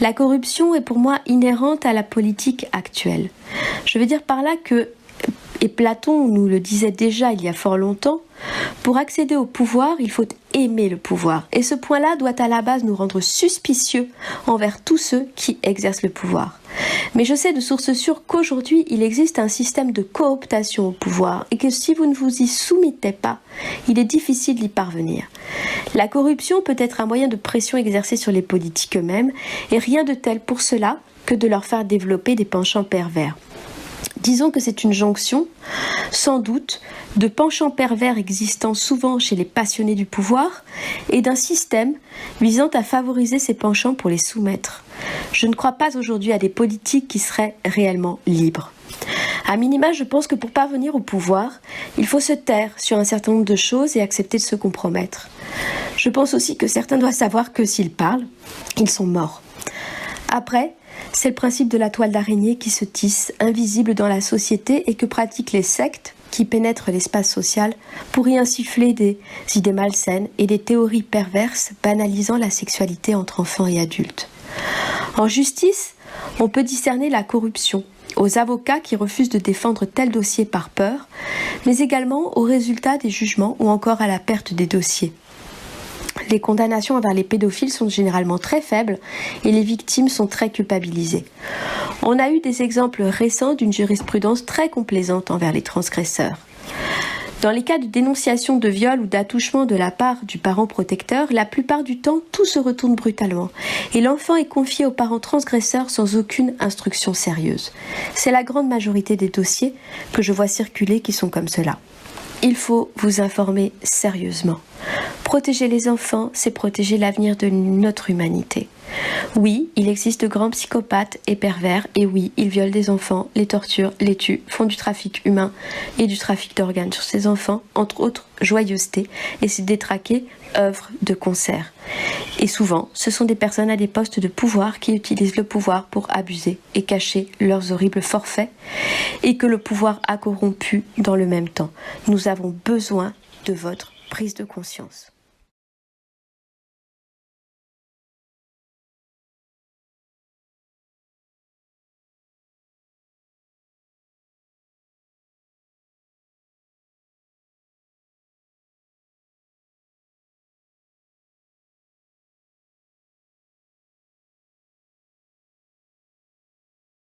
La corruption est pour moi inhérente à la politique actuelle. Je veux dire par là que, et Platon nous le disait déjà il y a fort longtemps, pour accéder au pouvoir, il faut aimer le pouvoir. Et ce point-là doit à la base nous rendre suspicieux envers tous ceux qui exercent le pouvoir. Mais je sais de source sûre qu'aujourd'hui, il existe un système de cooptation au pouvoir et que si vous ne vous y soumettez pas, il est difficile d'y parvenir. La corruption peut être un moyen de pression exercé sur les politiques eux-mêmes et rien de tel pour cela que de leur faire développer des penchants pervers. Disons que c'est une jonction, sans doute, de penchants pervers existant souvent chez les passionnés du pouvoir et d'un système visant à favoriser ces penchants pour les soumettre. Je ne crois pas aujourd'hui à des politiques qui seraient réellement libres. À minima, je pense que pour parvenir au pouvoir, il faut se taire sur un certain nombre de choses et accepter de se compromettre. Je pense aussi que certains doivent savoir que s'ils parlent, ils sont morts. Après, c'est le principe de la toile d'araignée qui se tisse, invisible dans la société et que pratiquent les sectes qui pénètrent l'espace social pour y insuffler des idées malsaines et des théories perverses banalisant la sexualité entre enfants et adultes. En justice, on peut discerner la corruption aux avocats qui refusent de défendre tel dossier par peur, mais également aux résultats des jugements ou encore à la perte des dossiers. Les condamnations envers les pédophiles sont généralement très faibles et les victimes sont très culpabilisées. On a eu des exemples récents d'une jurisprudence très complaisante envers les transgresseurs. Dans les cas de dénonciation de viol ou d'attouchement de la part du parent protecteur, la plupart du temps, tout se retourne brutalement et l'enfant est confié aux parents transgresseurs sans aucune instruction sérieuse. C'est la grande majorité des dossiers que je vois circuler qui sont comme cela. Il faut vous informer sérieusement. Protéger les enfants, c'est protéger l'avenir de notre humanité. Oui, il existe de grands psychopathes et pervers, et oui, ils violent des enfants, les torturent, les tuent, font du trafic humain et du trafic d'organes sur ces enfants, entre autres joyeusetés, et ces détraqués œuvrent de concert. Et souvent, ce sont des personnes à des postes de pouvoir qui utilisent le pouvoir pour abuser et cacher leurs horribles forfaits, et que le pouvoir a corrompu dans le même temps. Nous avons besoin de votre prise de conscience.